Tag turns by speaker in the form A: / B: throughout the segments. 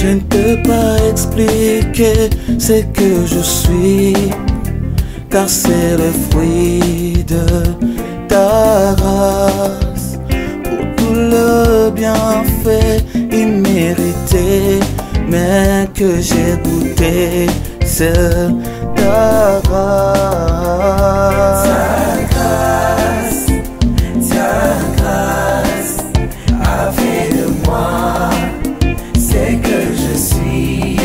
A: Je ne peux pas expliquer ce que je suis, car c'est le fruit de ta grâce. Pour tout le bienfait immérité, mais que j'ai goûté, c'est ta grâce. Ta grâce a fait de moi ce que je suis.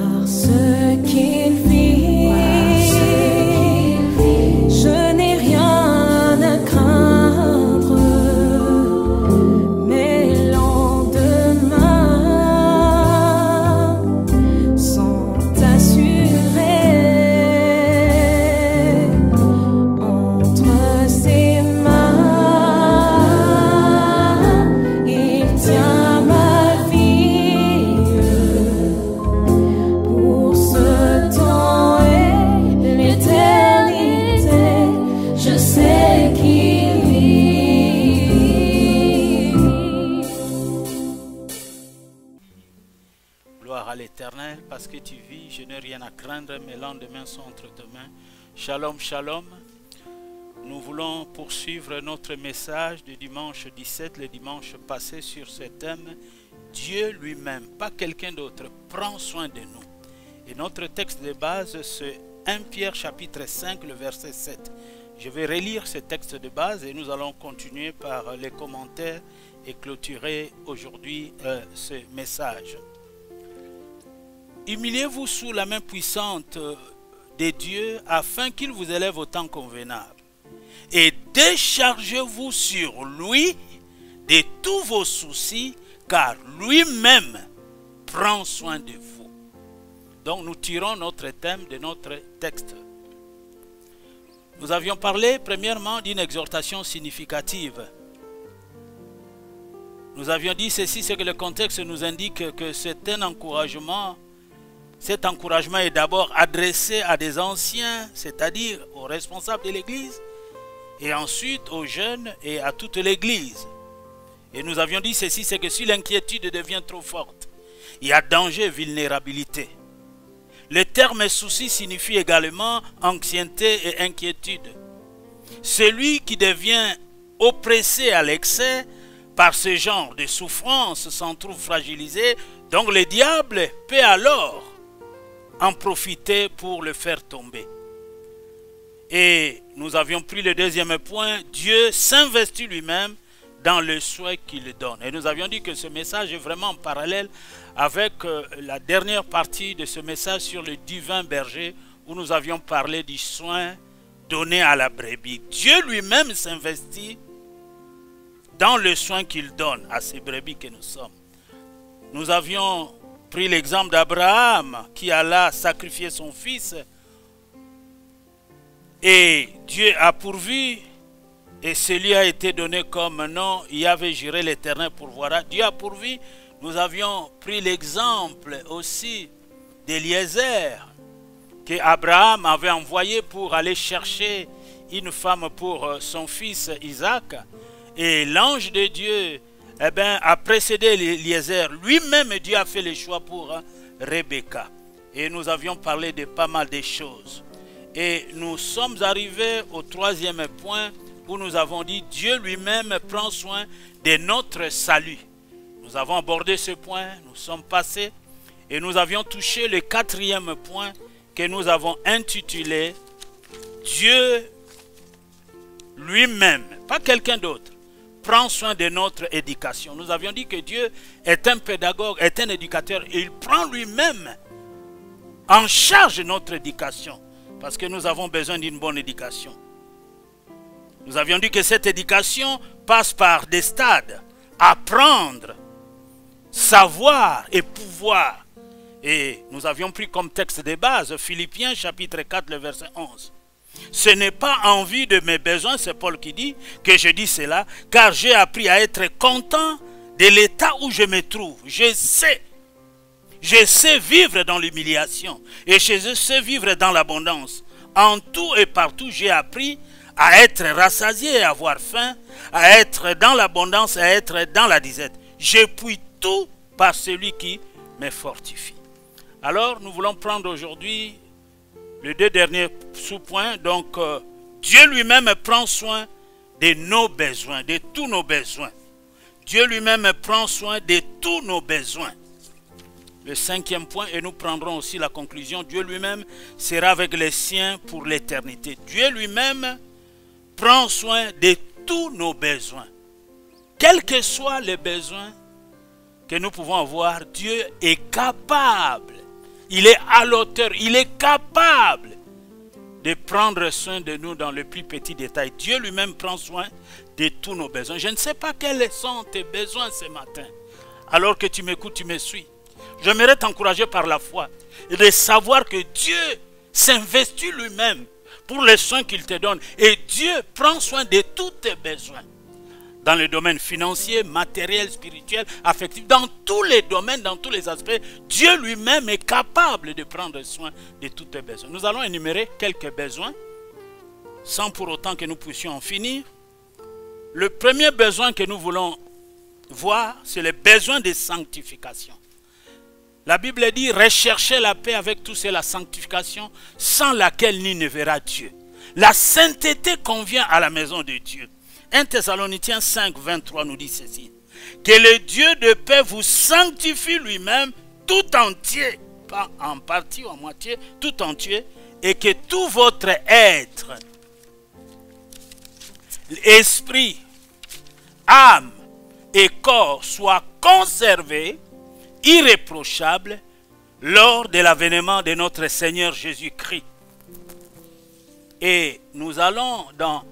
B: Parce qu'il vit, je n'ai rien à craindre. Mes lendemains sont assurés entre ses mains. Il tient ma vie pour ce temps et l'éternité. Je sais qu'il vit.
C: Gloire à l'Éternel, parce que tu vis, je n'ai rien à craindre, mes lendemains sont entre tes mains. Shalom, shalom. Nous voulons poursuivre notre message du dimanche 17, le dimanche passé, sur ce thème. Dieu lui-même, pas quelqu'un d'autre, prend soin de nous. Et notre texte de base, c'est 1 Pierre chapitre 5, le verset 7. Je vais relire ce texte de base et nous allons continuer par les commentaires et clôturer aujourd'hui ce message. Humiliez-vous sous la main puissante de Dieu afin qu'il vous élève au temps convenable. Et déchargez-vous sur lui de tous vos soucis, car lui-même prend soin de vous. Donc nous tirons notre thème de notre texte. Nous avions parlé premièrement d'une exhortation significative. Nous avions dit ceci, c'est que le contexte nous indique que c'est un encouragement. Cet encouragement est d'abord adressé à des anciens, c'est-à-dire aux responsables de l'Église, et ensuite aux jeunes et à toute l'Église. Et nous avions dit ceci, c'est que si l'inquiétude devient trop forte, il y a danger et vulnérabilité. Le terme souci signifie également anxiété et inquiétude. Celui qui devient oppressé à l'excès par ce genre de souffrance s'en trouve fragilisé, donc le diable peut alors en profiter pour le faire tomber. Et nous avions pris le deuxième point, Dieu s'investit lui-même dans le souhait qu'il donne. Et nous avions dit que ce message est vraiment en parallèle avec la dernière partie de ce message sur le divin berger, où nous avions parlé du soin donné à la brebis. Dieu lui-même s'investit dans le soin qu'il donne à ces brebis que nous sommes. Nous avions pris l'exemple d'Abraham qui alla sacrifier son fils et Dieu a pourvu et celui a été donné comme nom, Yahvé Jireh l'Éternel pourvoira. Dieu a pourvu. Nous avions pris l'exemple aussi d'Eliezer que Abraham avait envoyé pour aller chercher une femme pour son fils Isaac, et l'ange de Dieu a précédé Eliezer. Lui-même, Dieu a fait le choix pour Rebecca. Et nous avions parlé de pas mal de choses. Et nous sommes arrivés au troisième point où nous avons dit Dieu lui-même prend soin de notre salut. Nous avons abordé ce point, nous sommes passés et nous avions touché le quatrième point que nous avons intitulé Dieu lui-même, pas quelqu'un d'autre, prend soin de notre éducation. Nous avions dit que Dieu est un pédagogue, est un éducateur et il prend lui-même en charge notre éducation parce que nous avons besoin d'une bonne éducation. Nous avions dit que cette éducation passe par des stades, apprendre, savoir et pouvoir. Et nous avions pris comme texte de base Philippiens chapitre 4, le verset 11. Ce n'est pas en vue de mes besoins, c'est Paul qui dit, que je dis cela, car j'ai appris à être content de l'état où je me trouve. Je sais vivre dans l'humiliation et je sais vivre dans l'abondance. En tout et partout, j'ai appris à être rassasié et à avoir faim, à être dans l'abondance et à être dans la disette. Je puis tout par celui qui me fortifie. Alors, nous voulons prendre aujourd'hui les deux derniers sous-points. Donc, Dieu lui-même prend soin de nos besoins, de tous nos besoins. Dieu lui-même prend soin de tous nos besoins. Le cinquième point, et nous prendrons aussi la conclusion, Dieu lui-même sera avec les siens pour l'éternité. Dieu lui-même prend soin de tous nos besoins. Quels que soient les besoins que nous pouvons avoir, Dieu est capable, il est à l'auteur, il est capable de prendre soin de nous dans le plus petit détail. Dieu lui-même prend soin de tous nos besoins. Je ne sais pas quels sont tes besoins ce matin. Alors que tu m'écoutes, tu me suis. J'aimerais t'encourager par la foi et de savoir que Dieu s'investit lui-même pour les soins qu'il te donne. Et Dieu prend soin de tous tes besoins. Dans le domaine financier, matériel, spirituel, affectif, dans tous les domaines, dans tous les aspects, Dieu lui-même est capable de prendre soin de tous tes besoins. Nous allons énumérer quelques besoins, sans pour autant que nous puissions en finir. Le premier besoin que nous voulons voir, c'est le besoin de sanctification. La Bible dit, recherchez la paix avec tous et la sanctification, sans laquelle nul ne verra Dieu. La sainteté convient à la maison de Dieu. 1 Thessaloniciens 5, 23 nous dit ceci. Que le Dieu de paix vous sanctifie lui-même tout entier, pas en partie ou en moitié, tout entier, et que tout votre être, esprit, âme et corps soient conservés irréprochable lors de l'avènement de notre Seigneur Jésus-Christ. Et nous allons dans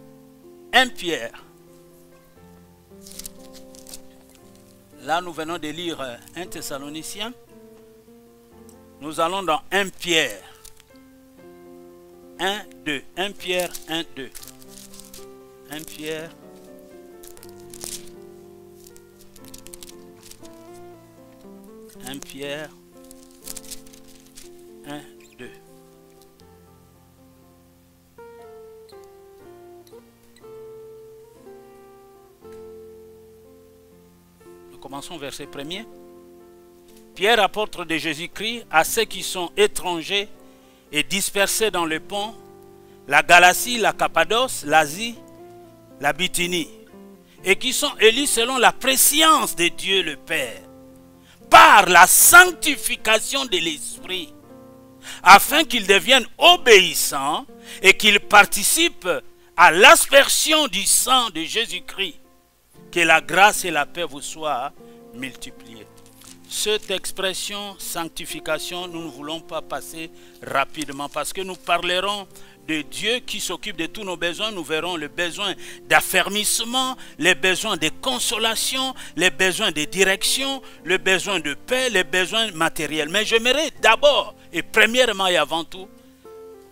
C: 1 Pierre. Là, nous venons de lire 1 Thessaloniciens. Nous allons dans 1 Pierre 1, 2. 1 Pierre 1, 2. 1 Pierre 1 Pierre 1, 2. Nous commençons verset 1er. Pierre, apôtre de Jésus-Christ, à ceux qui sont étrangers et dispersés dans le pont, la Galatie, la Cappadoce, l'Asie, la Bithynie, et qui sont élus selon la prescience de Dieu le Père, par la sanctification de l'Esprit, afin qu'ils deviennent obéissants et qu'ils participent à l'aspersion du sang de Jésus-Christ. Que la grâce et la paix vous soient multipliées. Cette expression sanctification, nous ne voulons pas passer rapidement parce que nous parlerons de Dieu qui s'occupe de tous nos besoins. Nous verrons le besoin d'affermissement, les besoins de consolation, les besoins de direction, le besoin de paix, les besoins matériels. Mais j'aimerais d'abord et premièrement et avant tout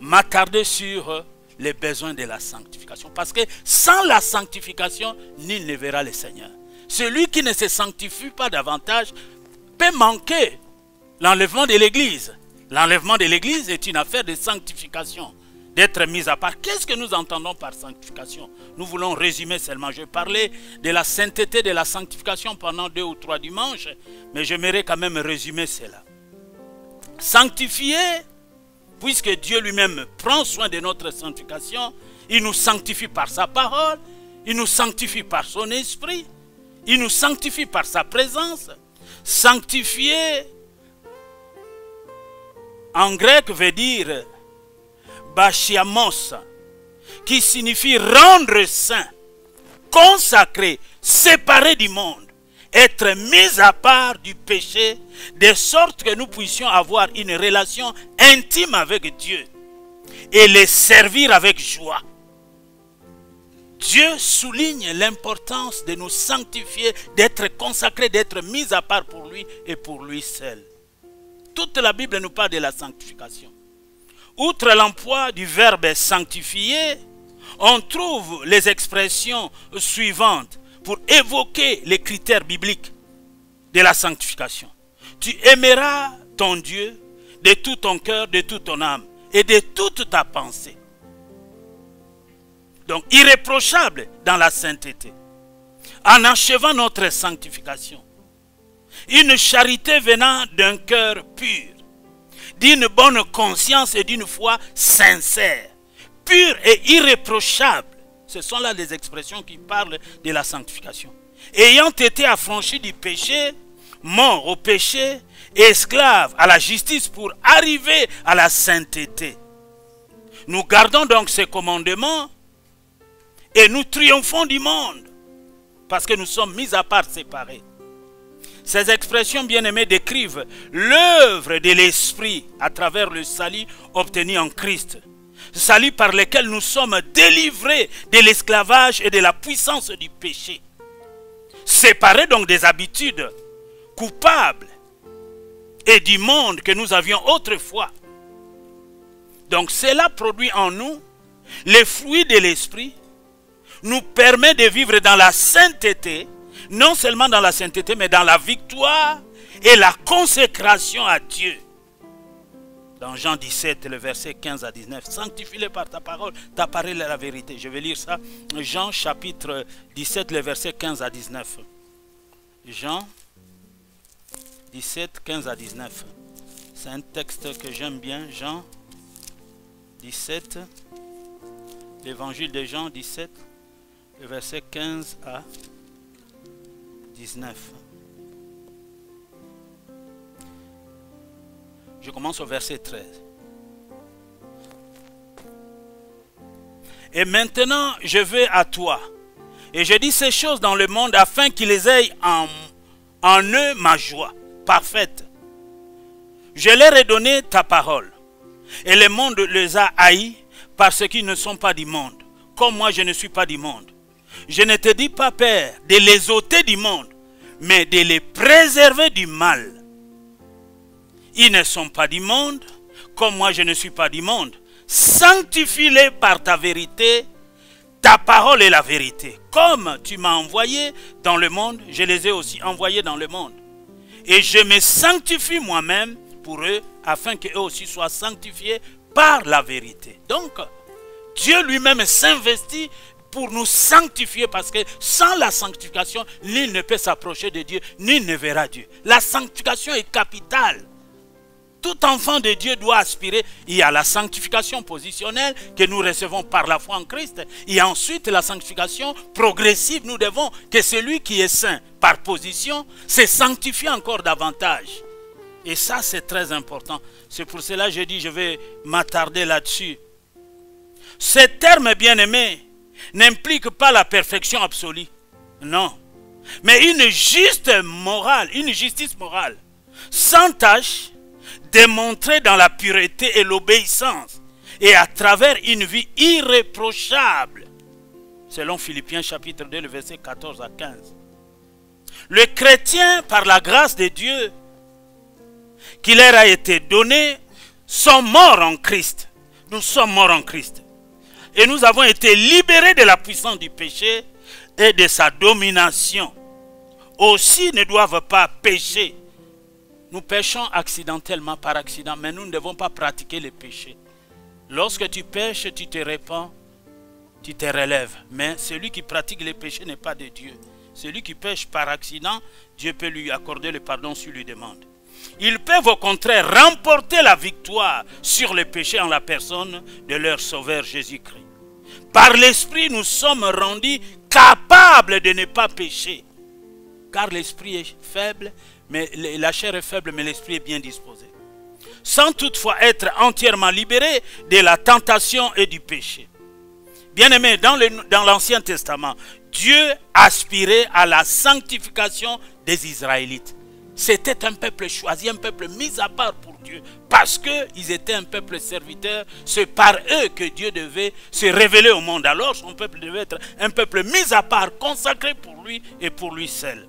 C: m'attarder sur les besoins de la sanctification. Parce que sans la sanctification, nul ne verra le Seigneur. Celui qui ne se sanctifie pas davantage peut manquer l'enlèvement de l'Église. L'enlèvement de l'Église est une affaire de sanctification, d'être mis à part. Qu'est-ce que nous entendons par sanctification? Nous voulons résumer seulement. Je parlais de la sainteté de la sanctification pendant 2 ou 3 dimanches, mais j'aimerais quand même résumer cela. Sanctifier, puisque Dieu lui-même prend soin de notre sanctification, il nous sanctifie par sa parole, il nous sanctifie par son esprit, il nous sanctifie par sa présence. Sanctifier, en grec, veut dire Bachiamos, qui signifie rendre saint, consacré, séparé du monde, être mis à part du péché, de sorte que nous puissions avoir une relation intime avec Dieu et les servir avec joie. Dieu souligne l'importance de nous sanctifier, d'être consacrés, d'être mis à part pour lui et pour lui seul. Toute la Bible nous parle de la sanctification. Outre l'emploi du verbe sanctifier, on trouve les expressions suivantes pour évoquer les critères bibliques de la sanctification. Tu aimeras ton Dieu de tout ton cœur, de toute ton âme et de toute ta pensée. Donc irréprochable dans la sainteté. En achevant notre sanctification. Une charité venant d'un cœur pur. D'une bonne conscience et d'une foi sincère. Pure et irréprochable. Ce sont là les expressions qui parlent de la sanctification. Ayant été affranchis du péché, morts au péché, et esclaves à la justice pour arriver à la sainteté. Nous gardons donc ces commandements et nous triomphons du monde parce que nous sommes mis à part, séparés. Ces expressions bien-aimées décrivent l'œuvre de l'Esprit à travers le salut obtenu en Christ. Salut par lequel nous sommes délivrés de l'esclavage et de la puissance du péché. Séparés donc des habitudes coupables et du monde que nous avions autrefois. Donc cela produit en nous les fruits de l'esprit, nous permet de vivre dans la sainteté, non seulement dans la sainteté, mais dans la victoire et la consécration à Dieu. Dans Jean 17, le verset 15 à 19, sanctifie-les par ta parole est la vérité. Je vais lire ça, Jean chapitre 17, le verset 15 à 19. Jean 17, 15 à 19. C'est un texte que j'aime bien, Jean 17, l'évangile de Jean 17, le verset 15 à 19. Je commence au verset 13. Et maintenant, je vais à toi. Et je dis ces choses dans le monde afin qu'ils aient en eux ma joie parfaite. Je leur ai donné ta parole. Et le monde les a haïs parce qu'ils ne sont pas du monde. Comme moi, je ne suis pas du monde. Je ne te dis pas, Père, de les ôter du monde, mais de les préserver du mal. Ils ne sont pas du monde, comme moi je ne suis pas du monde. Sanctifie-les par ta vérité, ta parole est la vérité. Comme tu m'as envoyé dans le monde, je les ai aussi envoyés dans le monde. Et je me sanctifie moi-même pour eux, afin qu'eux aussi soient sanctifiés par la vérité. Donc, Dieu lui-même s'investit pour nous sanctifier, parce que sans la sanctification, nul ne peut s'approcher de Dieu, nul ne verra Dieu. La sanctification est capitale. Tout enfant de Dieu doit aspirer. Il y a la sanctification positionnelle que nous recevons par la foi en Christ. Et ensuite la sanctification progressive. Nous devons que celui qui est saint par position se sanctifie encore davantage. Et ça c'est très important. C'est pour cela que je dis, je vais m'attarder là-dessus. Ce terme bien-aimé n'implique pas la perfection absolue. Non. Mais une juste morale, une justice morale, sans tâche, démontrée dans la pureté et l'obéissance, et à travers une vie irréprochable, selon Philippiens chapitre 2, le verset 14 à 15. Le chrétien, par la grâce de Dieu, qui leur a été donné, sont morts en Christ. Nous sommes morts en Christ. Et nous avons été libérés de la puissance du péché et de sa domination. Aussi ne doivent pas pécher. Nous péchons accidentellement, par accident, mais nous ne devons pas pratiquer le péché. Lorsque tu pêches, tu te répands, tu te relèves. Mais celui qui pratique le péché n'est pas de Dieu. Celui qui pêche par accident, Dieu peut lui accorder le pardon s'il lui demande. Ils peuvent au contraire remporter la victoire sur le péché en la personne de leur Sauveur Jésus-Christ. Par l'Esprit, nous sommes rendus capables de ne pas pécher. Car l'Esprit est faible, mais la chair est faible, mais l'Esprit est bien disposé. Sans toutefois être entièrement libéré de la tentation et du péché. Bien-aimés, dans l'Ancien Testament, Dieu aspirait à la sanctification des Israélites. C'était un peuple choisi, un peuple mis à part pour Dieu. Parce qu'ils étaient un peuple serviteur, c'est par eux que Dieu devait se révéler au monde. Alors son peuple devait être un peuple mis à part, consacré pour lui et pour lui seul.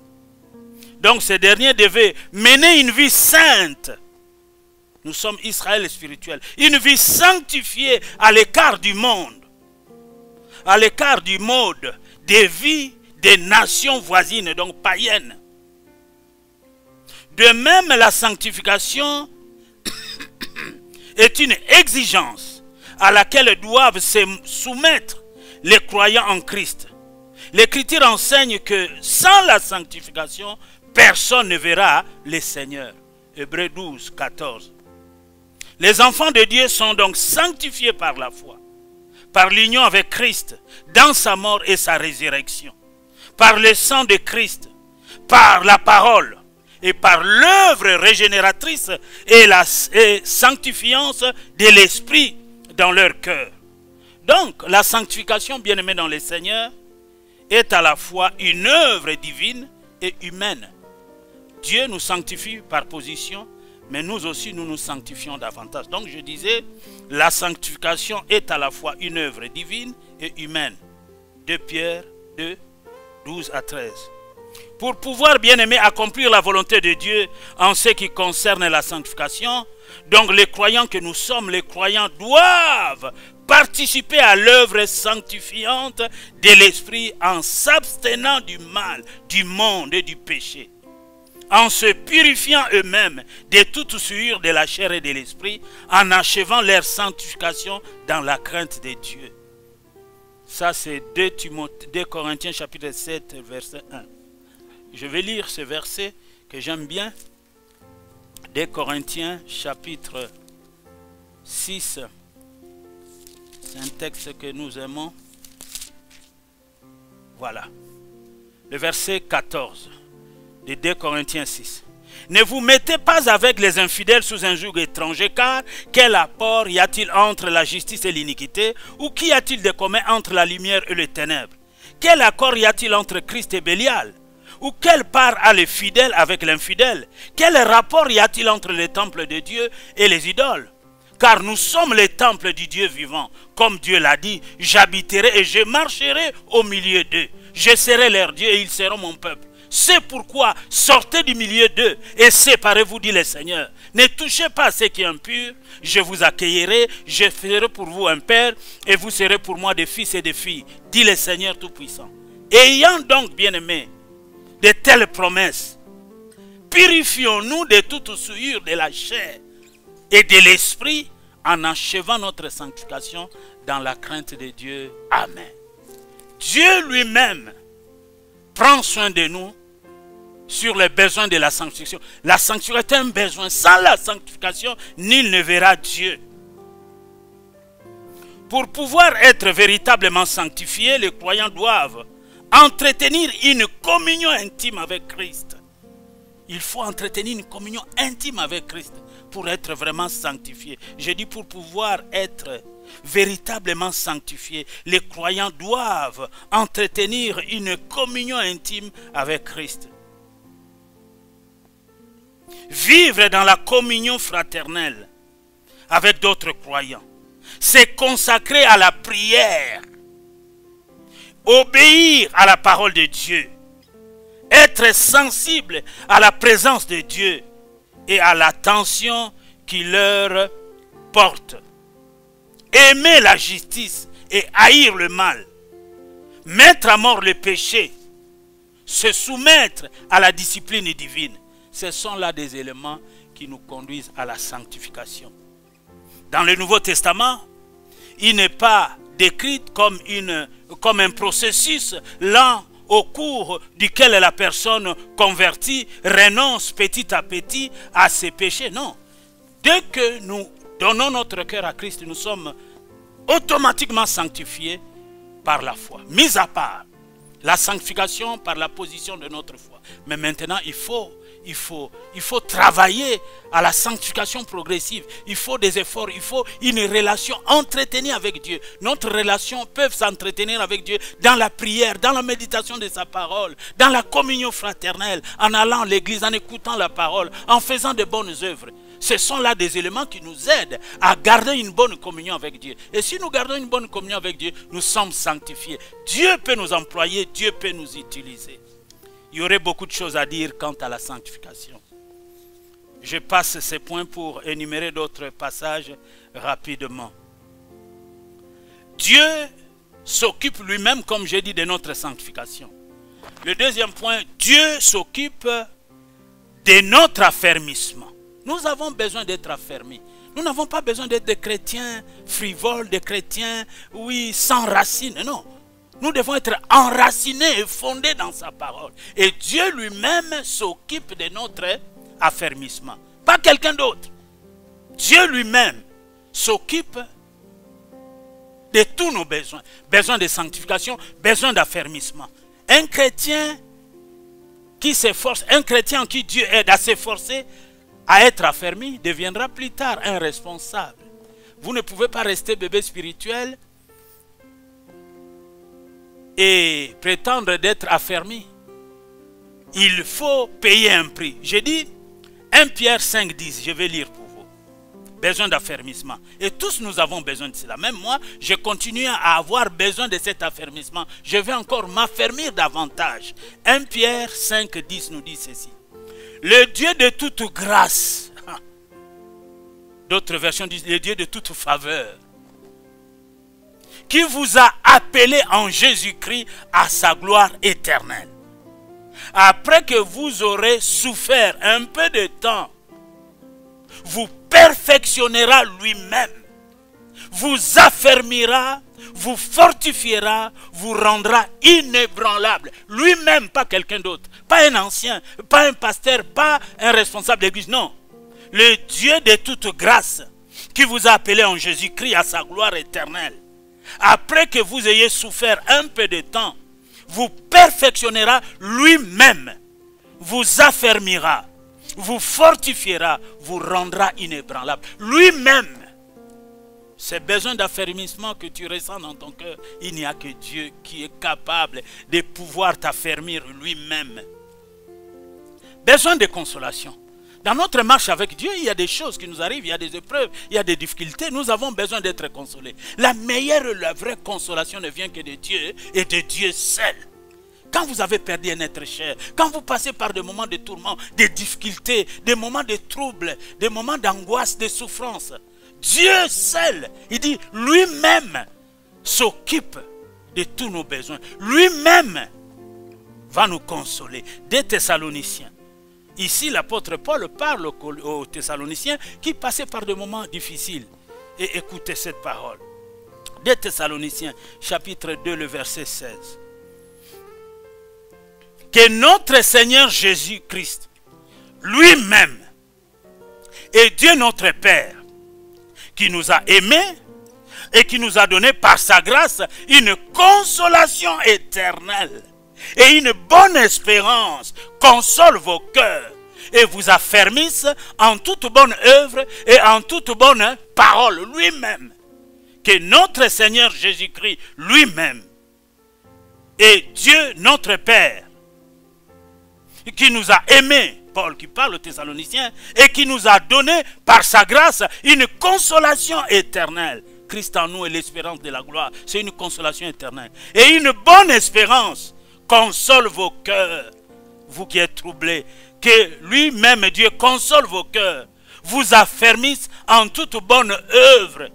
C: Donc ces derniers devaient mener une vie sainte. Nous sommes Israël spirituel. Une vie sanctifiée à l'écart du monde. À l'écart du mode des vies des nations voisines, donc païennes. De même, la sanctification est une exigence à laquelle doivent se soumettre les croyants en Christ. L'Écriture enseigne que sans la sanctification, personne ne verra le Seigneur. Hébreux 12, 14. Les enfants de Dieu sont donc sanctifiés par la foi, par l'union avec Christ, dans sa mort et sa résurrection, par le sang de Christ, par la parole et par l'œuvre régénératrice et sanctifiante de l'Esprit dans leur cœur. Donc, la sanctification, bien-aimés dans le Seigneur, est à la fois une œuvre divine et humaine. Dieu nous sanctifie par position, mais nous aussi, nous nous sanctifions davantage. Donc, je disais, la sanctification est à la fois une œuvre divine et humaine. 2 Pierre 2, 12 à 13. Pour pouvoir, bien aimé, accomplir la volonté de Dieu en ce qui concerne la sanctification, donc les croyants que nous sommes, les croyants doivent participer à l'œuvre sanctifiante de l'Esprit en s'abstenant du mal, du monde et du péché, en se purifiant eux-mêmes de toute souillure de la chair et de l'esprit, en achevant leur sanctification dans la crainte de Dieu. Ça, c'est 2 Corinthiens chapitre 7, verset 1. Je vais lire ce verset que j'aime bien. 2 Corinthiens chapitre 6. C'est un texte que nous aimons. Voilà. Le verset 14 de 2 Corinthiens 6. Ne vous mettez pas avec les infidèles sous un joug étranger, car quel apport y a-t-il entre la justice et l'iniquité? Ou qu'y a-t-il de commun entre la lumière et les ténèbres? Quel accord y a-t-il entre Christ et Bélial? Ou quelle part a le fidèle avec l'infidèle? Quel rapport y a-t-il entre les temples de Dieu et les idoles? Car nous sommes les temples du Dieu vivant. Comme Dieu l'a dit, j'habiterai et je marcherai au milieu d'eux. Je serai leur Dieu et ils seront mon peuple. C'est pourquoi sortez du milieu d'eux et séparez-vous, dit le Seigneur. Ne touchez pas à ce qui est impur, je vous accueillerai, je ferai pour vous un père et vous serez pour moi des fils et des filles, dit le Seigneur Tout-Puissant. Ayant donc, bien-aimés, de telles promesses, purifions-nous de toute souillure de la chair et de l'esprit en achevant notre sanctification dans la crainte de Dieu. Amen. Dieu lui-même prend soin de nous sur les besoins de la sanctification. La sanctification est un besoin. Sans la sanctification, nul ne verra Dieu. Pour pouvoir être véritablement sanctifiés, les croyants doivent entretenir une communion intime avec Christ. Il faut entretenir une communion intime avec Christ pour être vraiment sanctifié. Je dis pour pouvoir être véritablement sanctifiés, les croyants doivent entretenir une communion intime avec Christ. Vivre dans la communion fraternelle avec d'autres croyants, c'est consacrer à la prière, obéir à la parole de Dieu, être sensible à la présence de Dieu et à l'attention qu'il leur porte. Aimer la justice et haïr le mal. Mettre à mort le péché. Se soumettre à la discipline divine. Ce sont là des éléments qui nous conduisent à la sanctification. Dans le Nouveau Testament, il n'est pas décrit comme un processus lent au cours duquel la personne convertie renonce petit à petit à ses péchés. Non. Dès que nous donnons notre cœur à Christ, nous sommes automatiquement sanctifiés par la foi. Mis à part la sanctification par la position de notre foi. Mais maintenant, il faut travailler à la sanctification progressive. Il faut des efforts, il faut une relation entretenue avec Dieu. Notre relation peut s'entretenir avec Dieu dans la prière, dans la méditation de sa parole, dans la communion fraternelle, en allant à l'église, en écoutant la parole, en faisant de bonnes œuvres. Ce sont là des éléments qui nous aident à garder une bonne communion avec Dieu. Et si nous gardons une bonne communion avec Dieu, nous sommes sanctifiés. Dieu peut nous employer, Dieu peut nous utiliser. Il y aurait beaucoup de choses à dire quant à la sanctification. Je passe ces points pour énumérer d'autres passages rapidement. Dieu s'occupe lui-même, comme j'ai dit, de notre sanctification. Le deuxième point, Dieu s'occupe de notre affermissement. Nous avons besoin d'être affermis. Nous n'avons pas besoin d'être des chrétiens frivoles, des chrétiens, oui, sans racines. Non, Nous devons être enracinés et fondés dans sa parole. Et Dieu lui-même s'occupe de notre affermissement. Pas quelqu'un d'autre. Dieu lui-même s'occupe de tous nos besoins. Besoin de sanctification, besoin d'affermissement. Un chrétien qui s'efforce, un chrétien en qui Dieu aide à s'efforcer, à être affermi, deviendra plus tard un responsable. Vous ne pouvez pas rester bébé spirituel et prétendre d'être affermi. Il faut payer un prix. J'ai dit 1 Pierre 5, 10, je vais lire pour vous. Besoin d'affermissement. Et tous nous avons besoin de cela. Même moi, je continue à avoir besoin de cet affermissement. Je vais encore m'affermir davantage. 1 Pierre 5, 10 nous dit ceci. Le Dieu de toute grâce. D'autres versions disent le Dieu de toute faveur. Qui vous a appelé en Jésus-Christ à sa gloire éternelle. Après que vous aurez souffert un peu de temps, vous perfectionnera lui-même, vous affermira, vous fortifiera, vous rendra inébranlable. Lui-même, pas quelqu'un d'autre, pas un ancien, pas un pasteur, pas un responsable d'église, non. Le Dieu de toute grâce qui vous a appelé en Jésus-Christ à sa gloire éternelle. Après que vous ayez souffert un peu de temps, vous perfectionnera lui-même, vous affermira, vous fortifiera, vous rendra inébranlable. Lui-même, ces besoins d'affermissement que tu ressens dans ton cœur, il n'y a que Dieu qui est capable de pouvoir t'affermir lui-même. Besoin de consolation. Dans notre marche avec Dieu, il y a des choses qui nous arrivent, il y a des épreuves, il y a des difficultés. Nous avons besoin d'être consolés. La meilleure, la vraie consolation ne vient que de Dieu et de Dieu seul. Quand vous avez perdu un être cher, quand vous passez par des moments de tourment, des difficultés, des moments de troubles, des moments d'angoisse, de souffrance, Dieu seul, il dit, lui-même s'occupe de tous nos besoins. Lui-même va nous consoler. Des Thessaloniciens. Ici, l'apôtre Paul parle aux Thessaloniciens qui passaient par des moments difficiles. Et écoutez cette parole. Des Thessaloniciens, chapitre 2, le verset 16. Que notre Seigneur Jésus-Christ, lui-même, et Dieu notre Père, qui nous a aimés et qui nous a donné par sa grâce une consolation éternelle et une bonne espérance, console vos cœurs et vous affermisse en toute bonne œuvre et en toute bonne parole lui-même. Que notre Seigneur Jésus-Christ lui-même et Dieu notre Père, qui nous a aimés, Paul qui parle aux Thessaloniciens, et qui nous a donné par sa grâce une consolation éternelle. Christ en nous est l'espérance de la gloire. C'est une consolation éternelle. Et une bonne espérance console vos cœurs, vous qui êtes troublés. Que lui-même, Dieu, console vos cœurs, vous affermisse en toute bonne œuvre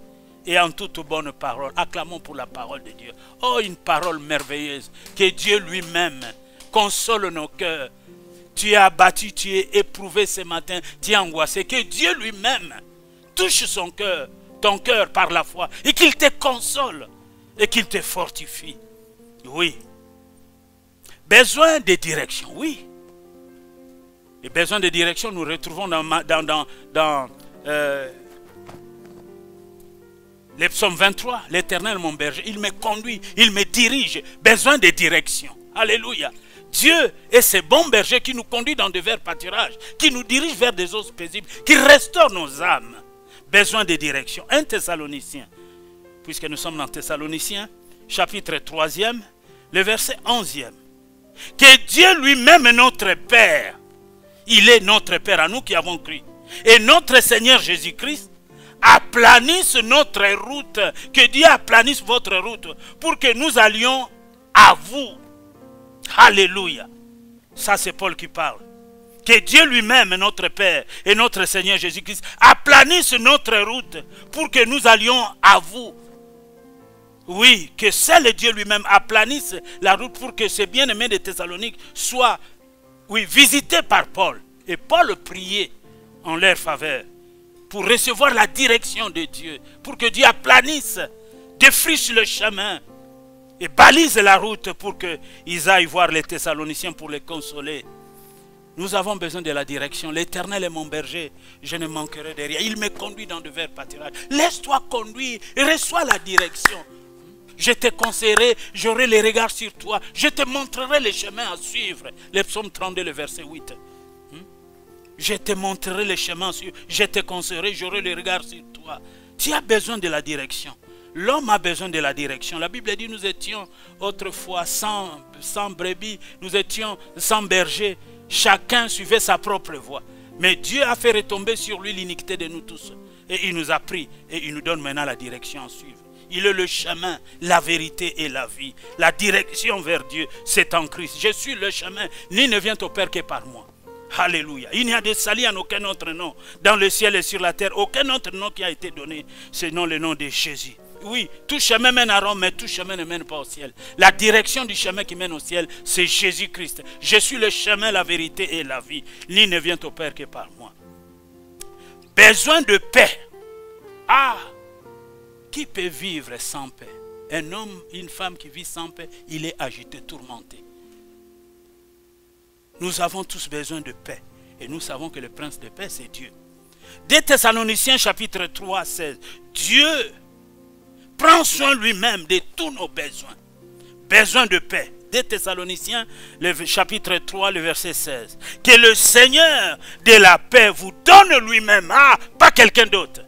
C: et en toute bonne parole. Acclamons pour la parole de Dieu. Oh, une parole merveilleuse. Que Dieu lui-même console nos cœurs. Tu es abattu, tu es éprouvé ce matin, tu es angoissé. Que Dieu lui-même touche son cœur, ton cœur par la foi, et qu'il te console et qu'il te fortifie. Oui. Besoin de direction, oui. Les besoins de direction, nous retrouvons dans les psaumes 23. L'Éternel, mon berger, il me conduit, il me dirige. Besoin de direction. Alléluia. Dieu est ce bon berger qui nous conduit dans de verts pâturages, qui nous dirige vers des eaux paisibles, qui restaure nos âmes. Besoin de direction. 1 Thessaloniciens, puisque nous sommes dans Thessaloniciens, chapitre 3e, le verset 11e. Que Dieu lui-même est notre Père. Il est notre Père à nous qui avons cru. Et notre Seigneur Jésus-Christ aplanisse notre route. Que Dieu aplanisse votre route pour que nous allions à vous. Alléluia. Ça c'est Paul qui parle. Que Dieu lui-même, notre Père et notre Seigneur Jésus-Christ, aplanisse notre route pour que nous allions à vous. Oui, que seul Dieu lui-même aplanisse la route pour que ces bien-aimés de Thessalonique soient, oui, visités par Paul. Et Paul priait en leur faveur pour recevoir la direction de Dieu, pour que Dieu aplanisse, défriche le chemin. et balise la route pour qu'ils aillent voir les Thessaloniciens pour les consoler. Nous avons besoin de la direction. L'Éternel est mon berger, je ne manquerai de rien. Il me conduit dans de verts pâturages. Laisse-toi conduire, reçois la direction. Je te conseillerai, j'aurai les regards sur toi. Je te montrerai les chemins à suivre. Le psaume 32, le verset 8. Je te montrerai les chemins à suivre. Je te conseillerai, j'aurai les regards sur toi. Tu as besoin de la direction. L'homme a besoin de la direction. La Bible dit, nous étions autrefois sans brebis, nous étions sans berger. Chacun suivait sa propre voie. Mais Dieu a fait retomber sur lui l'iniquité de nous tous. Et il nous a pris et il nous donne maintenant la direction à suivre. Il est le chemin, la vérité et la vie. La direction vers Dieu, c'est en Christ. Je suis le chemin, ni ne vient au Père que par moi. Alléluia. Il n'y a de salut en aucun autre nom. Dans le ciel et sur la terre, aucun autre nom qui a été donné. C'est non le nom de Jésus. Oui, tout chemin mène à Rome, mais tout chemin ne mène pas au ciel. La direction du chemin qui mène au ciel, c'est Jésus-Christ. Je suis le chemin, la vérité et la vie. Ni ne vient au Père que par moi. Besoin de paix. Ah! Qui peut vivre sans paix? Un homme, une femme qui vit sans paix, il est agité, tourmenté. Nous avons tous besoin de paix. Et nous savons que le prince de paix, c'est Dieu. 2 Thessaloniciens chapitre 3, 16. Dieu prend soin lui-même de tous nos besoins. Besoin de paix. 2 Thessaloniciens, le chapitre 3, le verset 16. Que le Seigneur de la paix vous donne lui-même. Ah, pas quelqu'un d'autre.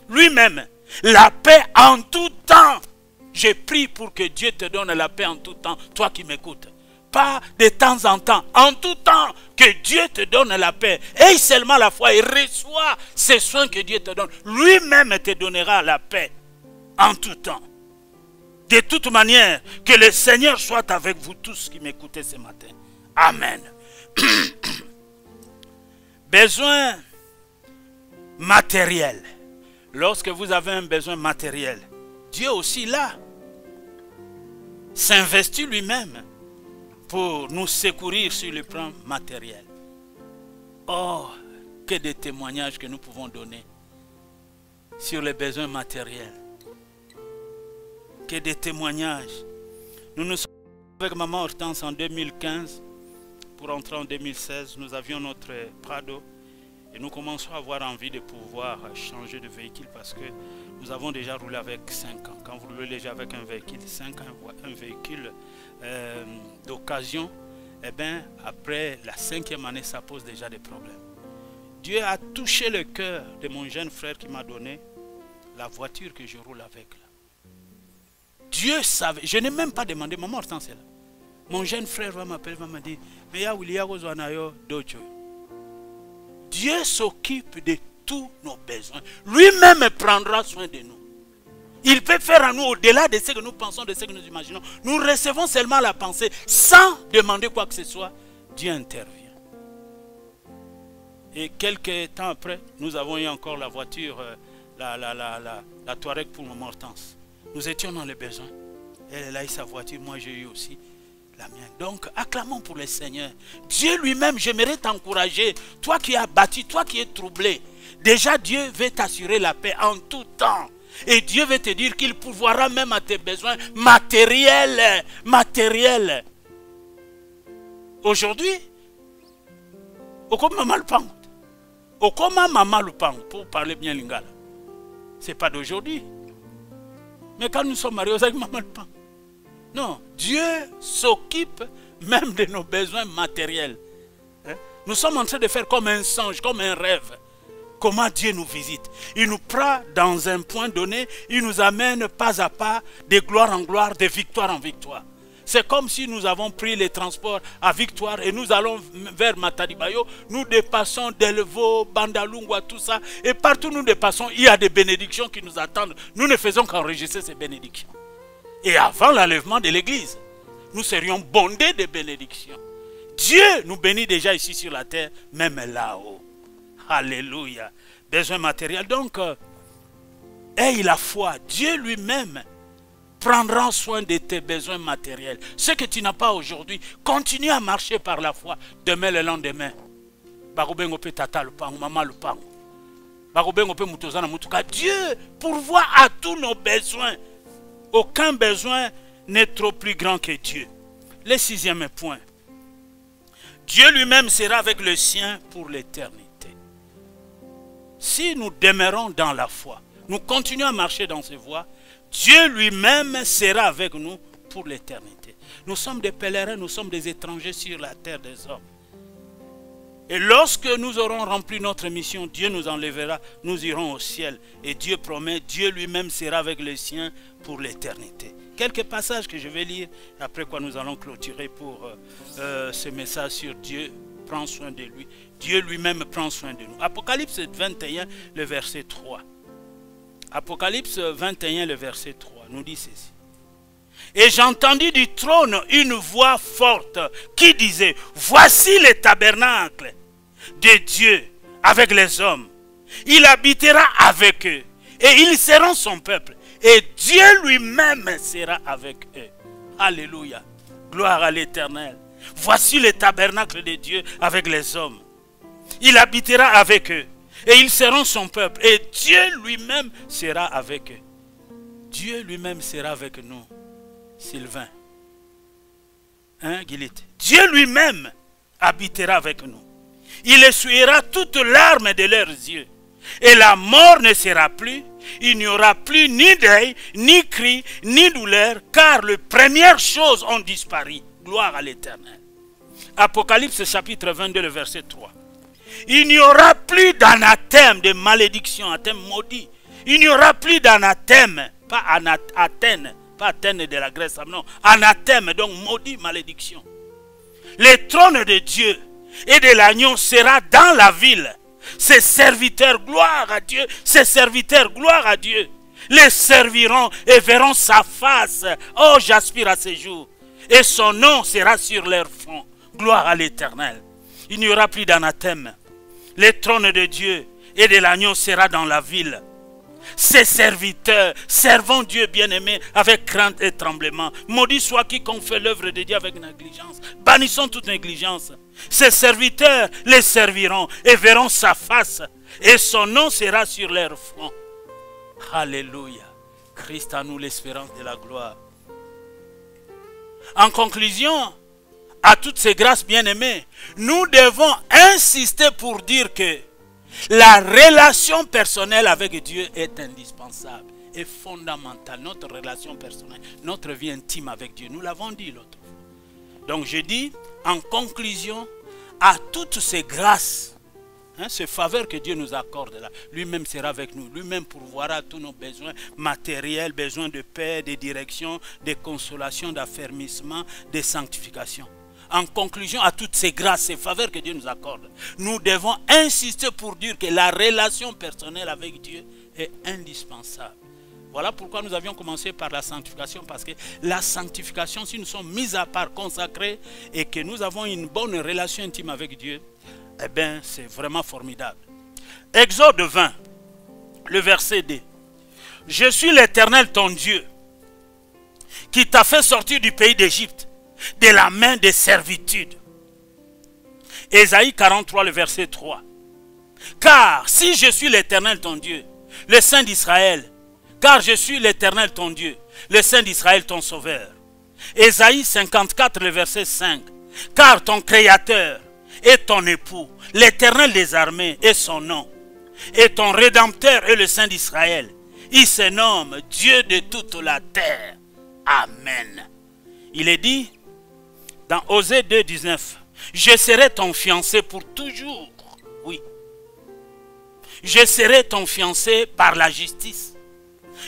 C: Lui-même. La paix en tout temps. Je prie pour que Dieu te donne la paix en tout temps. Toi qui m'écoutes. Pas de temps en temps. En tout temps. Que Dieu te donne la paix. Aie seulement la foi et reçois ces soins que Dieu te donne. Lui-même te donnera la paix. En tout temps. De toute manière, que le Seigneur soit avec vous tous qui m'écoutez ce matin. Amen. Besoin matériel. Lorsque vous avez un besoin matériel, Dieu aussi là s'investit lui-même pour nous secourir sur le plan matériel. Oh, que de témoignages que nous pouvons donner sur les besoins matériels. Que des témoignages. Nous nous sommes avec maman Hortense en 2015. Pour entrer en 2016, nous avions notre Prado. Et nous commençons à avoir envie de pouvoir changer de véhicule parce que nous avons déjà roulé avec 5 ans. Quand vous roulez déjà avec un véhicule 5 ans, un véhicule d'occasion, eh bien, après la 5e année, ça pose déjà des problèmes. Dieu a touché le cœur de mon jeune frère qui m'a donné la voiture que je roule avec. Là. Dieu savait, je n'ai même pas demandé, maman Hortense est là. Mon jeune frère va m'appeler, va me dire, mais ya William Ozwanayo Docho. Dieu s'occupe de tous nos besoins. Lui-même prendra soin de nous. Il peut faire à nous au-delà de ce que nous pensons, de ce que nous imaginons. Nous recevons seulement la pensée sans demander quoi que ce soit. Dieu intervient. Et quelques temps après, nous avons eu encore la voiture, la Touareg pour maman Hortense. Nous étions dans les besoins. Elle a eu sa voiture, moi j'ai eu aussi la mienne. Donc, acclamons pour le Seigneur. Dieu lui-même, j'aimerais t'encourager. Toi qui es battu, toi qui es troublé. Déjà, Dieu veut t'assurer la paix en tout temps. Et Dieu veut te dire qu'il pourvoira même à tes besoins matériels. Matériels. Aujourd'hui, Okoma Malpang. Okoma Mama Lupang, pour parler bien lingala. Ce n'est pas d'aujourd'hui. Mais quand nous sommes mariés, on dit Maman Lupang. Non, Dieu s'occupe même de nos besoins matériels. Nous sommes en train de faire comme un songe, comme un rêve. Comment Dieu nous visite. Il nous prend dans un point donné, il nous amène pas à pas de gloire en gloire, de victoire en victoire. C'est comme si nous avons pris les transports à Victoire et nous allons vers Matadibayo. Nous dépassons Delvaux, Bandalungwa, tout ça. Et partout où nous dépassons, il y a des bénédictions qui nous attendent. Nous ne faisons qu'enregistrer ces bénédictions. Et avant l'enlèvement de l'église, nous serions bondés de bénédictions. Dieu nous bénit déjà ici sur la terre, même là-haut. Alléluia. Besoin matériel. Donc, aie la foi. Dieu lui-même prendra soin de tes besoins matériels. Ce que tu n'as pas aujourd'hui, continue à marcher par la foi. Demain, le lendemain. Dieu pourvoit à tous nos besoins. Aucun besoin n'est trop plus grand que Dieu. Le sixième point. Dieu lui-même sera avec le sien pour l'éternité. Si nous demeurons dans la foi, nous continuons à marcher dans ces voies, Dieu lui-même sera avec nous pour l'éternité. Nous sommes des pèlerins, nous sommes des étrangers sur la terre des hommes. Et lorsque nous aurons rempli notre mission, Dieu nous enlèvera, nous irons au ciel. Et Dieu promet, Dieu lui-même sera avec les siens pour l'éternité. Quelques passages que je vais lire, après quoi nous allons clôturer pour ce message sur Dieu prend soin de lui. Dieu lui-même prend soin de nous. Apocalypse 21, le verset 3. Apocalypse 21, le verset 3, nous dit ceci. Et j'entendis du trône une voix forte qui disait, voici le tabernacle de Dieu avec les hommes. Il habitera avec eux et ils seront son peuple. Et Dieu lui-même sera avec eux. Alléluia. Gloire à l'Éternel. Voici le tabernacle de Dieu avec les hommes. Il habitera avec eux et ils seront son peuple. Et Dieu lui-même sera avec eux. Dieu lui-même sera avec nous. Sylvain. Hein, Guillet? Dieu lui-même habitera avec nous. Il essuiera toute larme de leurs yeux. Et la mort ne sera plus. Il n'y aura plus ni deuil, ni cri, ni douleur, car les premières choses ont disparu. Gloire à l'Éternel. Apocalypse chapitre 22, le verset 3. Il n'y aura plus d'anathème, de malédiction, anathème maudit. Il n'y aura plus d'anathème, pas Athènes, pas Athènes de la Grèce, non. Anathème, donc maudit, malédiction. Le trône de Dieu et de l'agneau sera dans la ville. Ses serviteurs, gloire à Dieu, ses serviteurs, gloire à Dieu, les serviront et verront sa face. Oh, j'aspire à ces jours. Et son nom sera sur leur front. Gloire à l'Éternel. Il n'y aura plus d'anathème. Le trône de Dieu et de l'agneau sera dans la ville. Ses serviteurs, servant Dieu bien-aimé avec crainte et tremblement. Maudit soit quiconque fait l'œuvre de Dieu avec négligence. Bannissons toute négligence. Ses serviteurs les serviront et verront sa face. Et son nom sera sur leur front. Alléluia. Christ à nous l'espérance de la gloire. En conclusion, à toutes ces grâces bien-aimées, nous devons insister pour dire que la relation personnelle avec Dieu est indispensable et fondamentale. Notre relation personnelle, notre vie intime avec Dieu. Nous l'avons dit l'autre fois. Donc je dis, en conclusion, à toutes ces grâces, ces faveurs que Dieu nous accorde là, lui-même sera avec nous. Lui-même pourvoira tous nos besoins matériels, besoins de paix, de direction, de consolation, d'affermissement, de sanctification. En conclusion à toutes ces grâces, ces faveurs que Dieu nous accorde, nous devons insister pour dire que la relation personnelle avec Dieu est indispensable. Voilà pourquoi nous avions commencé par la sanctification, parce que la sanctification, si nous sommes mis à part, consacrés, et que nous avons une bonne relation intime avec Dieu, eh bien, c'est vraiment formidable. Exode 20, le verset 2. Je suis l'Éternel ton Dieu, qui t'a fait sortir du pays d'Égypte, de la main de servitude. Ésaïe 43, le verset 3. Car si je suis l'Éternel ton Dieu, le Saint d'Israël, car je suis l'Éternel ton Dieu, le Saint d'Israël ton sauveur. Ésaïe 54, le verset 5. Car ton Créateur est ton époux, l'Éternel des armées est son nom. Et ton Rédempteur est le Saint d'Israël. Il se nomme Dieu de toute la terre. Amen. Il est dit dans Osée 2, 19. Je serai ton fiancé pour toujours. Oui. Je serai ton fiancé par la justice.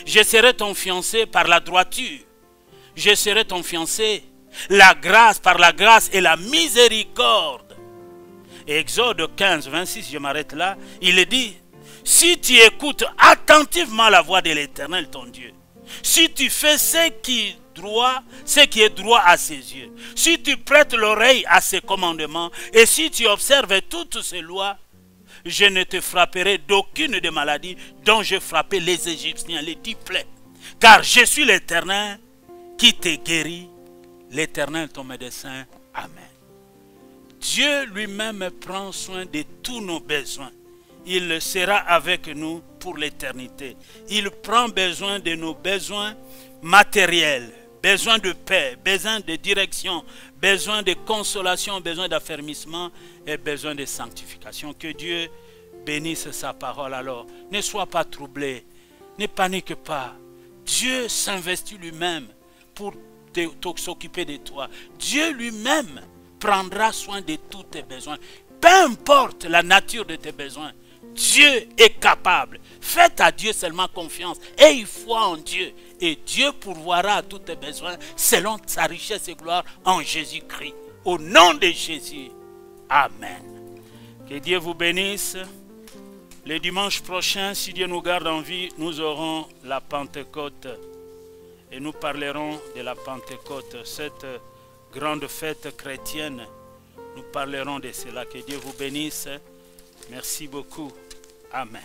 C: Je serai ton fiancé par la droiture. Je serai ton fiancé la grâce, par la grâce et la miséricorde. Exode 15, 26, je m'arrête là. Il est dit, si tu écoutes attentivement la voix de l'Éternel ton Dieu, si tu fais ce qui est droit à ses yeux, si tu prêtes l'oreille à ses commandements, et si tu observes toutes ces lois, je ne te frapperai d'aucune des maladies dont je frappais les Égyptiens, les 10 plaies. Car je suis l'Éternel qui te guérit, l'Éternel ton médecin. Amen. Dieu lui-même prend soin de tous nos besoins. Il sera avec nous pour l'éternité. Il prend besoin de nos besoins matériels, besoin de paix, besoin de direction, besoin de consolation, besoin d'affermissement et besoin de sanctification. Que Dieu bénisse sa parole alors. Ne sois pas troublé, ne panique pas. Dieu s'investit lui-même pour s'occuper de toi. Dieu lui-même prendra soin de tous tes besoins. Peu importe la nature de tes besoins, Dieu est capable. Faites à Dieu seulement confiance. Aie foi en Dieu. Et Dieu pourvoira à tous tes besoins selon sa richesse et gloire en Jésus-Christ. Au nom de Jésus. Amen. Que Dieu vous bénisse. Le dimanche prochain, si Dieu nous garde en vie, nous aurons la Pentecôte. Et nous parlerons de la Pentecôte, cette grande fête chrétienne. Nous parlerons de cela. Que Dieu vous bénisse. Merci beaucoup. Amen.